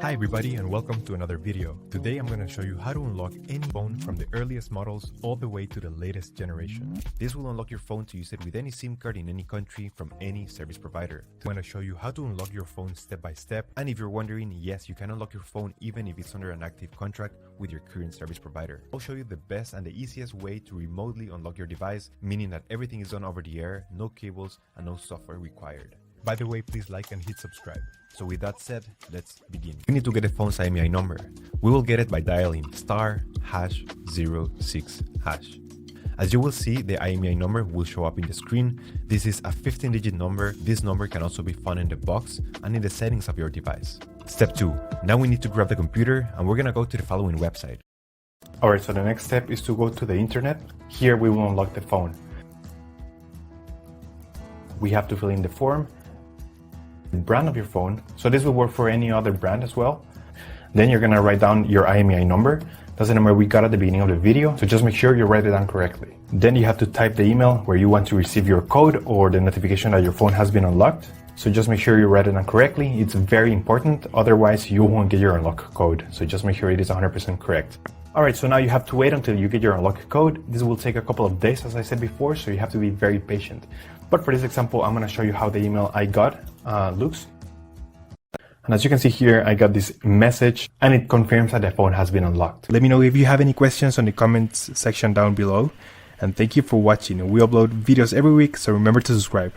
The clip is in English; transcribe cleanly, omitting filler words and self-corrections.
Hi everybody and welcome to another video. Today I'm going to show you how to unlock any phone from the earliest models all the way to the latest generation. This will unlock your phone to use it with any SIM card in any country from any service provider. I'm going to show you how to unlock your phone step by step, and if you're wondering, yes, you can unlock your phone even if it's under an active contract with your current service provider. I'll show you the best and the easiest way to remotely unlock your device, meaning that everything is done over the air, no cables and no software required. By the way, please like and hit subscribe. So with that said, let's begin. We need to get the phone's IMEI number. We will get it by dialing *#06#. As you will see, the IMEI number will show up in the screen. This is a 15-digit number. This number can also be found in the box and in the settings of your device. Step 2. Now we need to grab the computer and we're gonna go to the following website. Alright, so the next step is to go to the internet. Here we will unlock the phone. We have to fill in the form, brand of your phone, so this will work for any other brand as well. Then you're gonna write down your IMEI number. That's the number we got at the beginning of the video, so just make sure you write it down correctly. Then you have to type the email where you want to receive your code or the notification that your phone has been unlocked. So just make sure you write it down correctly. It's very important, otherwise you won't get your unlock code. So just make sure it is 100% correct. Alright, so now you have to wait until you get your unlock code. This will take a couple of days, as I said before, so you have to be very patient. But for this example, I'm gonna show you how the email I got looks. And as you can see here, I got this message and it confirms that the phone has been unlocked. Let me know if you have any questions on the comments section down below. And thank you for watching. We upload videos every week, so remember to subscribe.